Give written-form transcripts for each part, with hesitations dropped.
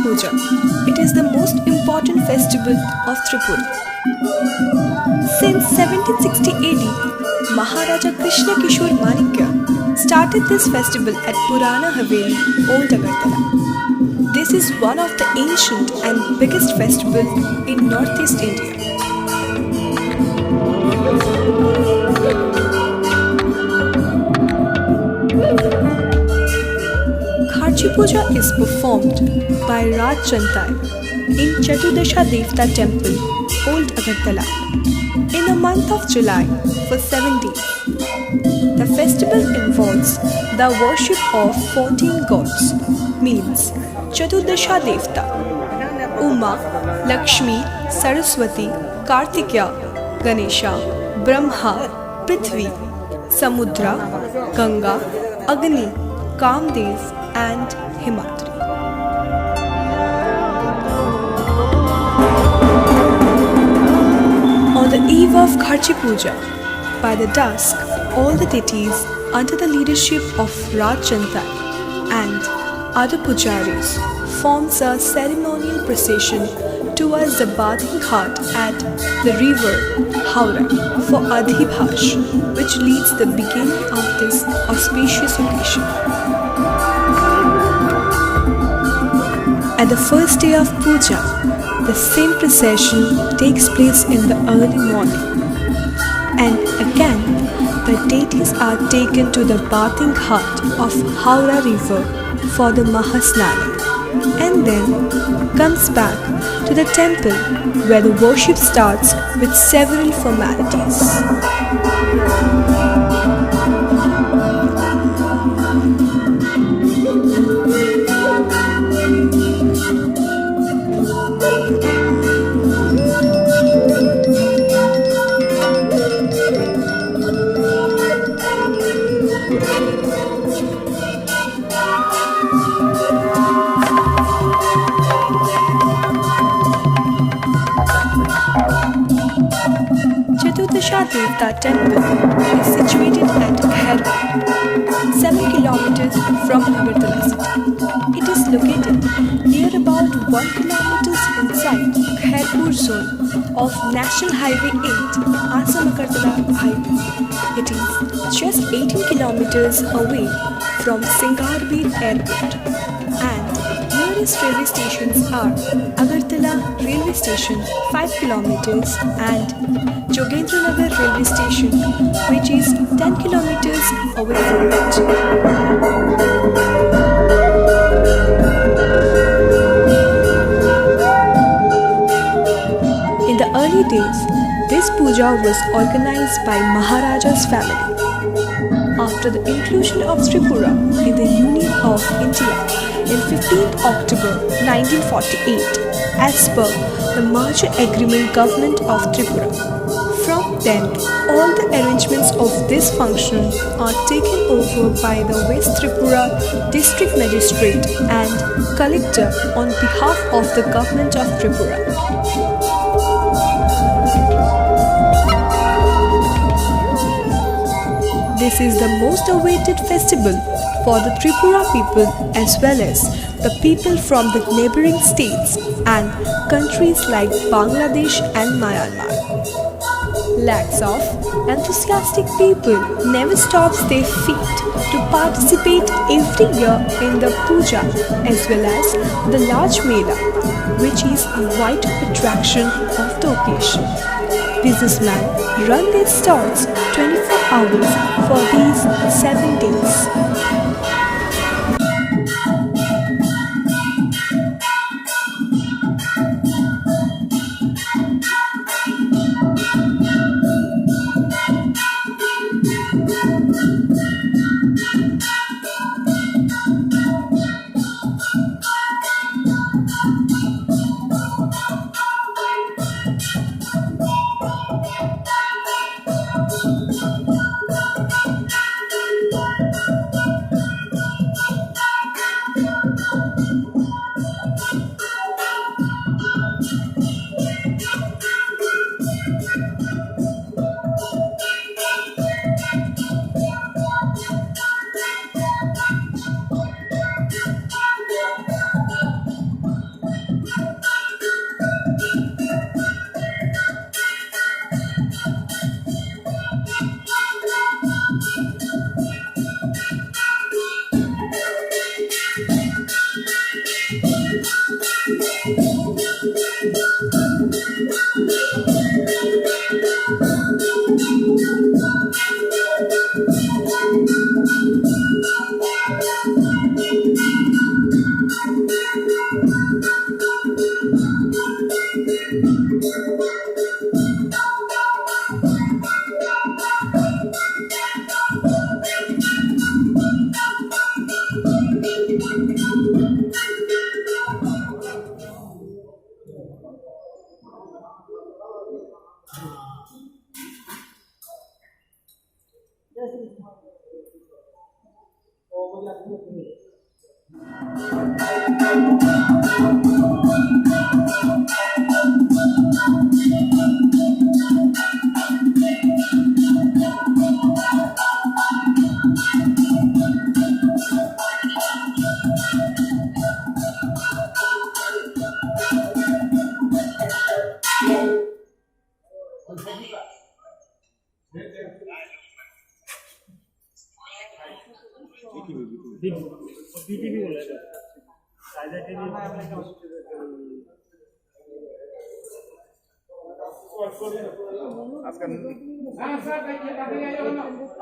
Puja. It is the most important festival of Tripura. Since 1760 AD, Maharaja Krishna Kishore Manikya started this festival at Purana Haveli, Old Agartala. This is one of the ancient and biggest festivals in Northeast India. Kharchi Puja is performed by Raj Chantairok in Chaturdasha Devta Temple, Old Agartala, in the month of July for 7 days. The festival involves the worship of 14 gods, means Chaturdasha Devta, Uma, Lakshmi, Saraswati, Kartikeya, Ganesha, Brahma, Prithvi, Samudra, Ganga, Agni, Kamdev and Himadri. On the eve of Kharchi Puja, by the dusk, all the deities under the leadership of Raj Chantairok and other pujaris forms a ceremonial procession towards the bathing ghat at the river Howrah for Adhibhash, which leads the beginning of this auspicious occasion. At the first day of puja, the same procession takes place in the early morning, and again the deities are taken to the bathing ghat of Howrah river for the Mahasnana, and then comes back to the temple where the worship starts with several formalities. Chaturdasha Devta Temple is situated at Kharchi, 7 kilometers from Agartala city. It is located near about 1 kilometer inside Khairpur zone of National Highway 8 Assam-Agartala Highway. It is just 18 kilometers away from Singharbir Airport, and nearest railway stations are Agartala Railway Station 5 kilometers and Jogendranagar Railway Station, which is 10 kilometers away from it. In the early days, this puja was organized by Maharaja's family. After the inclusion of Tripura in the Union of India in 15th October 1948, as per the merger agreement government of Tripura. From then, all the arrangements of this function are taken over by the West Tripura District Magistrate and Collector on behalf of the government of Tripura. This is the most awaited festival for the Tripura people as well as the people from the neighboring states and countries like Bangladesh and Myanmar. Lakhs of enthusiastic people never stops their feet to participate every year in the puja as well as the large mela, which is a vital attraction of the occasion. Businessmen run their stalls 24 hours for these 7 days.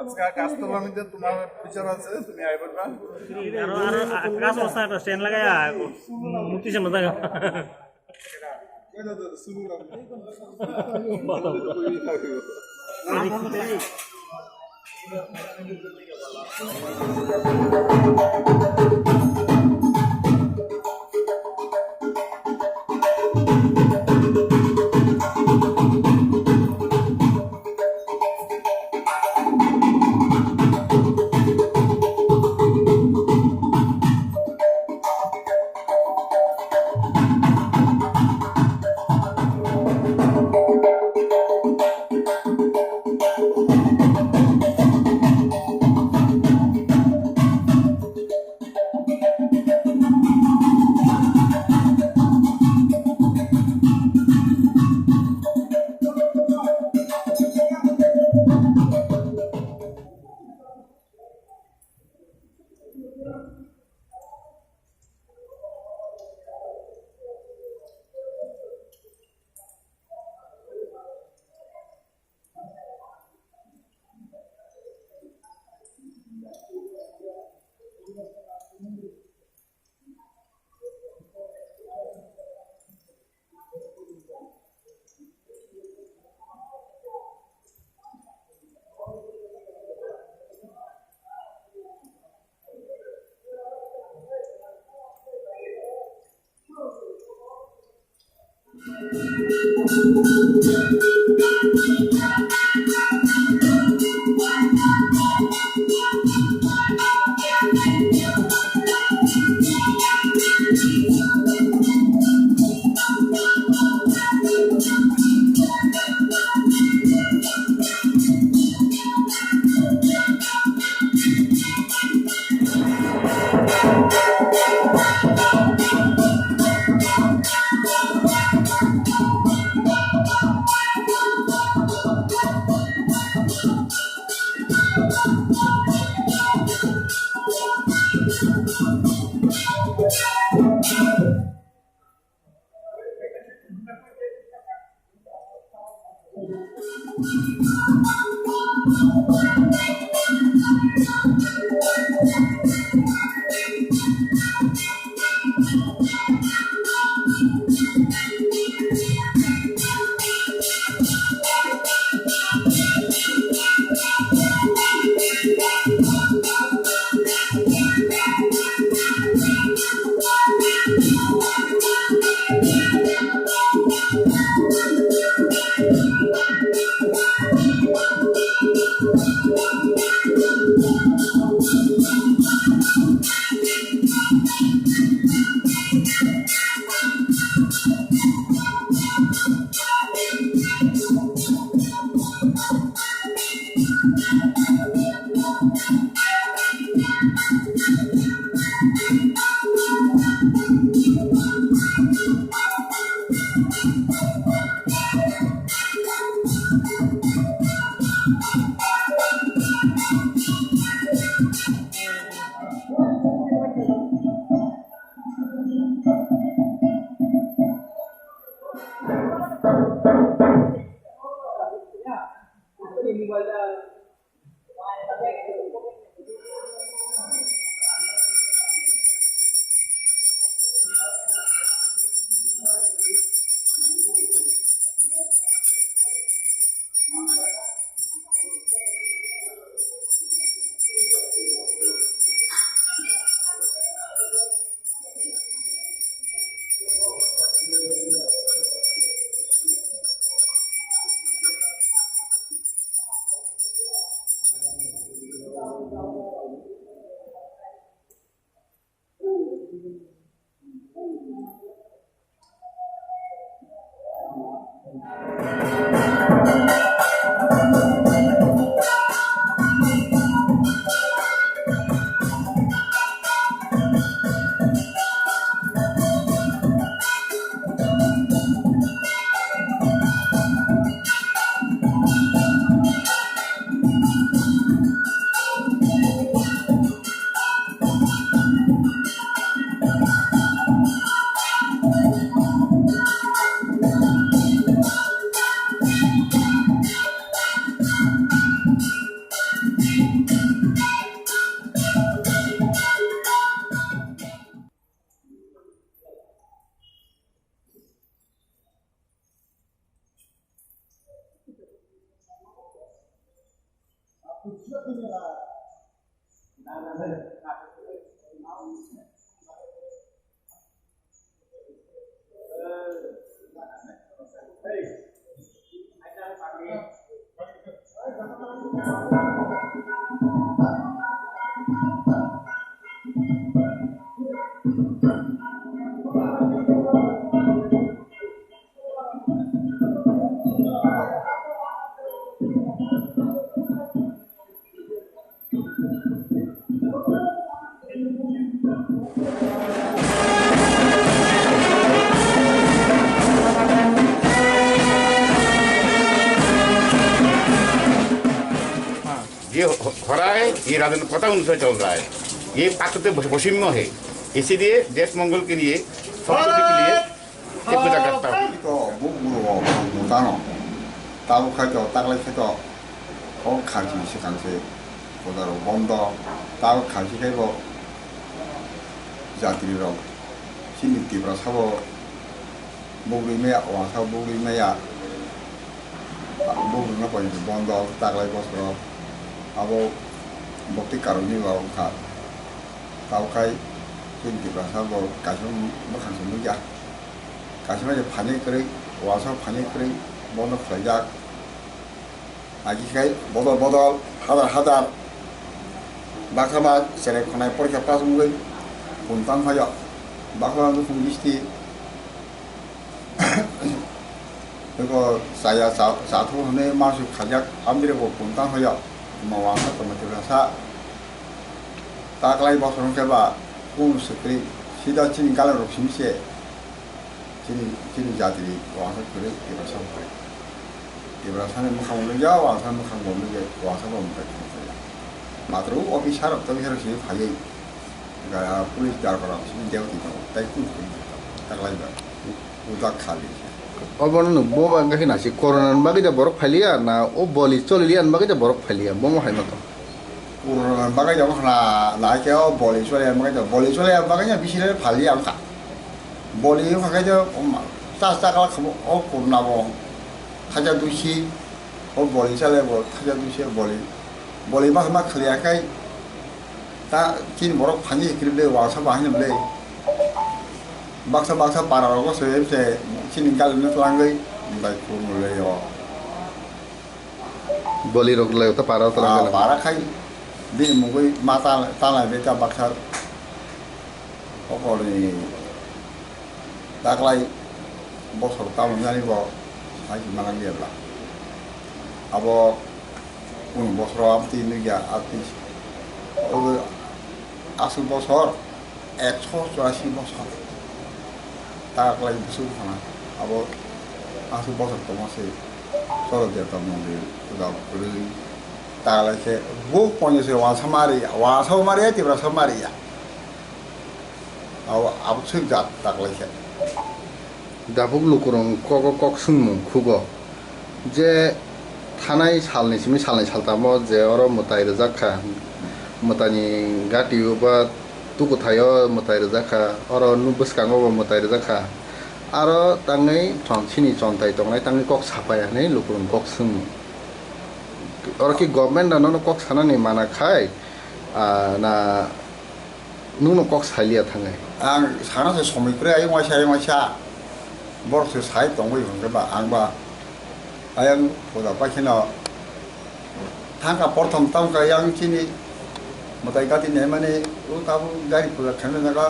আজকে কাজতলা মধ্যে তোমার বিচার আছে, তুমি আইবা আর কাজ অবস্থা একটা স্ট্যান্ড লাগাই মুক্তি সামনে থাকা ये हो रहा है, ये राजनीतिक पता अनुसार चल रहा है, ये पात्र वैषम्य है, इसीलिए देश मंगल के लिए संस्कृति के लिए ये पूजा करता हूँ। तो बुक मुतानो ताऊ खातो तागले खातो और खाची से कांसे उधर बंदो ताऊ खाची के वो जाति लोग सिंह तिब्रसा वो बुगली में वासा बुगली में या बुगली में कोई बंदो तागले बस रो अब बक्ति कारुनी वो खा ताऊ खाई सिंह तिब्रसा वो काशों मखान से मुझे काशों में जब फाने करे वासा फाने करे बंदो खाईजाक आजिखाय बदल बदल हादार हादार बाक्सामा सेलेक्ट खानाय परीक्षा पास मुगै बुंतां हाया बाक्सामा फुंगिस्ति बेखौ जाया जाथौ होने मासु खाजाक आमदिरेखौ बुंतां हाया मावासा तमतिरासा तागलाय बसरं केबा बुं सख्रि सिदा चिनि गाला रखसिमसे चिनि जाति वासा करे तिब्रासा करे तिब्रासानि मोखां मोनजा वासा मोखां मोनजा वासा मोनबाय मात्र अफिसार तबिसार से फायै गाया पुलिस दारफोरा सिनि देवति दं ताइ कुन तागलायबा उदा खालि अबन बोबा गाहि नासि कोरोना बागै दा बरक फालिया ना ओ बलि चलिलियान बागै दा बरक फालिया बोमो हायमत कोरोना बागै दा खना लाकेओ बलि चलिया बागै दा बिसिरे फालिया आंखा बलि फागै दा तास तागला खमो ओ कोरोना बो खाजा दुसि ओ बलि चले बो खाजा दुसि बलि मा मा खलियाखै दा किन बरक फानि क्रिबले वासा बाहिनबले बाक्सा पारारको सोयेसे चिनि गालनो लांगै बाय खुमुलेयो बलि रगलाय त पारा त लांगै पारा खाइ दिन मुगै माता तालाय बेटा बाक्सा अकरनि दागलाय बसर तामनानि बो साइ मालांगेब्ला अब उन बसर आमति निया आति आसु बसर 184 बसर तागलाय बुसु खाना अब आसु बसर तमसे सरो देता मंदिर तुदा पुरी तागलाय से वो पने से वासा मारिया तिब्रा समारिया अब सुख जात तागलाय से दाबुक लुकुरं कक सुनमु खुगो जे थानाय सालनि सिमि सालनाय सालतामो जे अर मुताइ रजाखा मुतानि गाटियो बा तुकुथायो मुताइ रजाखा अर नुबसकांगो बा मुताइ रजाखा आरो ताङै थनसिनि चन्ताइ तंनाय ताङै कक सापाया नै लुकुरं कक सुनमु अर कि गभर्नमेन्ट न कक सानानि माना खाय ना नुनो कक सालिया थाङै आं सानासे समिक्रे आइ माइसा बरसे साइ दंबै होनबा आंबा आयं फुजा पाखिना थांका प्रथम तांका yang चिनि मताइ गाति ने माने उ ताबु गारि फुजा खाने जगा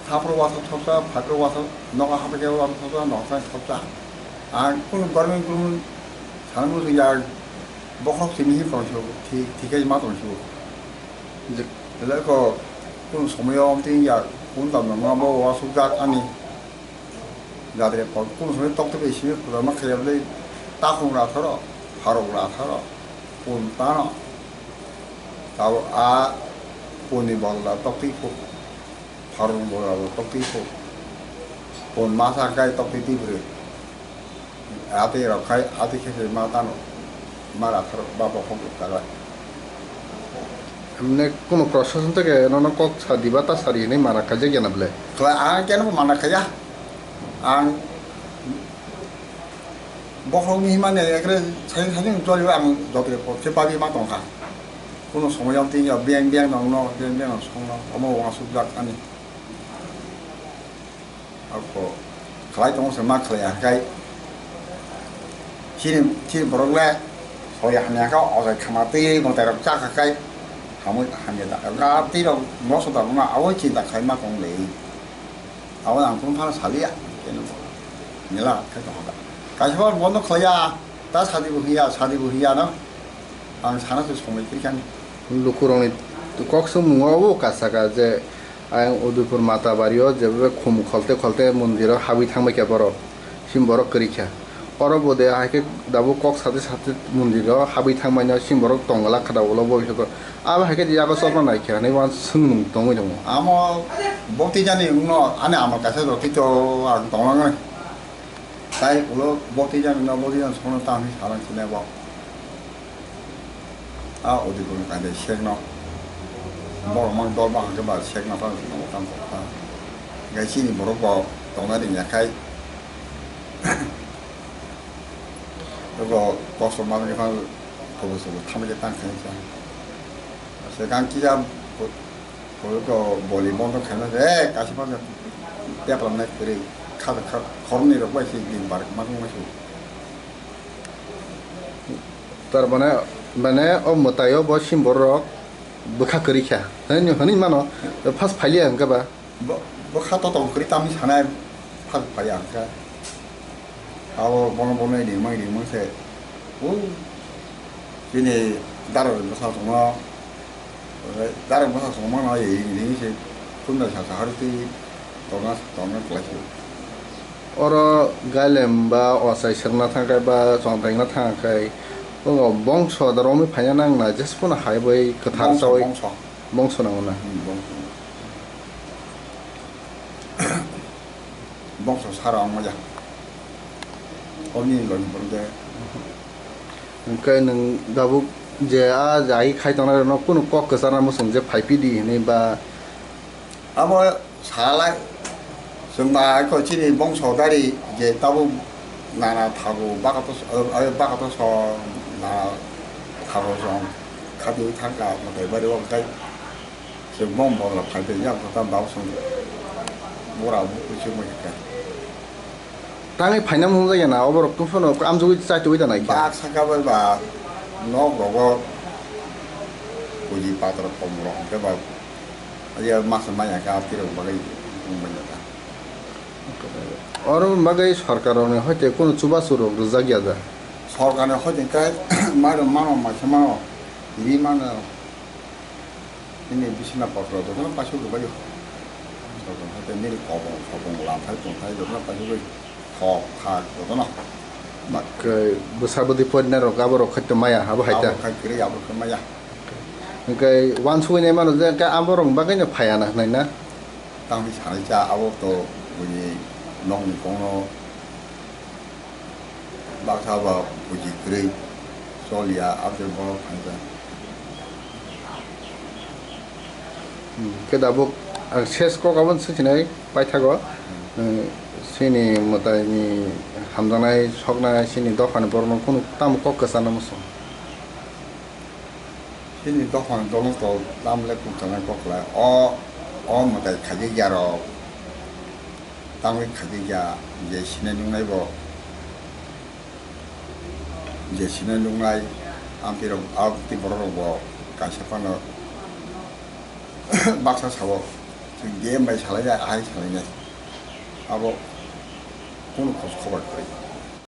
4% 와서 쳤어, 8% 와서 너가 하베게 와서 쳤어, 너가 쳤어. 아, 그럼 그러면 사람으로서 야, 뭐 혹시 힘 동시고, 뒤까지 맞 동시고. 이제 그래서 그 소모형 띵야 본다면 뭐 와서 아니 나들의 그 소모 똑똑히 있으면 그러면 그래도 따콩라서로 바로라서로 본다나 다고 아 본이 몰라 똑똑히고 바로 뭐라고 똑똑히고 본 마사가이 똑똑히 그래 아들이라 가이 아들께서 마다노 말아서로 바보 홍국다가 हमने কোনো প্রশাসন থেকে এনে কক সাদি বা তা সারি নেই মারা কাজে গেনা বলে Kalau ang kena mana kaya, ang bohong ni mana ya kira saya jual ang dokter pun cepat dia matang kan. Kuno semua yang tinggal biang nong semua, kamu orang sudah ani. Aku kalau itu semua kaya kai. Sini beroleh, soalnya hanya kau orang kemati, Mwtaio cakap kai. Kamu hanya tak, berarti dong, mau sudah rumah awal cinta kai matang leh. awal angkung panas sekali ya, inilah kita ada. Kalau mau kaya, tak sadi buhiya, no, ang sana tu semua ikan. লুকুরং কক সুমুঙাবো কাছাকা যে আং উদয়পুর মাতা বাড়িও যেভাবে খুম খলতে খলতে মন্দির হাবি থাকবে কেবর সিমবরক করিখা অরবদে আইকে দাবো কক সাথে সাথে মন্দির হাবি থাকমাইনা সিমবরক টঙ্গলা খাদাবলো বইসক আবার হাইকে জায়গা সরনা নাইখা নাই ওয়ান সুং দঙই দङ আমার বক্তি জানি উনো আনে আমার কাছে রকি তো আর দঙাঙে তাই উলো বক্তি জানি সোনো তামি সারাং চিনেব 아 어디 보면 근데 색나 뭐만 돌방 그 봐 색나 봐 너무 깜빡아 그러니까 신이 모르고 동아리 약간 그리고 버스 마음이 가 거기서 탐을 땅 괜찮아 세간 기자 그리고 멀리 먼저 가는데 같이 보면 대박네 그래 카드 걸음이로 빨리 말 맞는 것이 তার মানে ও Mwtaio bo simborok bukha korikhya hani mano first phalia angka ba 뭐 카도 또 그리 땀이 사나이 파야 그 하고 보는 리멍세 오 이제 다른 무사 정말 다른 무사 정말 나의 이제 군대 사서 할 때 도나 클래스 어러 갈렘 바 어사이 serna thangkai ba chongtaingna thangkai bongso daromi phayanang na jespuna haibai kathar sawai bongso nangona bongso sarang maja oni lon borde kai nang dabu je a jai khaitona no kuno kok kasana mo songje phaipidi ne ba amo salai semba ko chini bongso dari je tabu 나나 타고 바가도 서 나 타고 좀 카드 타가 뭐 대바리고 갈 지금 뭐라 팔때 야 그다 나오선 뭐라고 지금 이렇게 당이 파이나 문제야 나 어버럭 뚱소는 암족이 짜쪽이잖아 이게 막 생각을 봐 너보고 고지 빠들어 pom으로 그봐 이제 마스 많이 가피로 막이 공부했다 or মাগাই সরকারনে হইতে কোন চুবাসুর রজাগিয়া যা সরকারে হইতে মানো মানো ই মানো ini bisina পত্র তো না পাশে গবাই সরকার হইতে নির কবং লাফাই পন্থাই তো না পাশে গই খক খাক তো না মাকে বসাবদি পড়না রগাবর খতে মায়া হাব হাইতা খাই করে আবর মায়া কে ওয়ান সুইনে মানো যে কে আমরং বাগাইনা ফায়ানা নাইনা 당시 사자 아버도 우리 농이 공로 막사바 우리 그래 솔리아 아들 뭐 판자 কে দাবো শেষ ক গাবন সিনাই পাইথাগো সিনি মতাইনি হামজানাই সকনা সিনি দখান বরন কোন তাম কক কাসানা মস 신이 또한 동도 남래 국정을 꼭라 뭐다 가지야로 땅을 가지야 이제 신의 용라이고 이제 신의 용라이 암피로 아웃티 버러고 가시판어 막사 사고 जों गेम बाय सालायनाय आहाय सालायनाय आबो কোনো খোঁজ খবর করি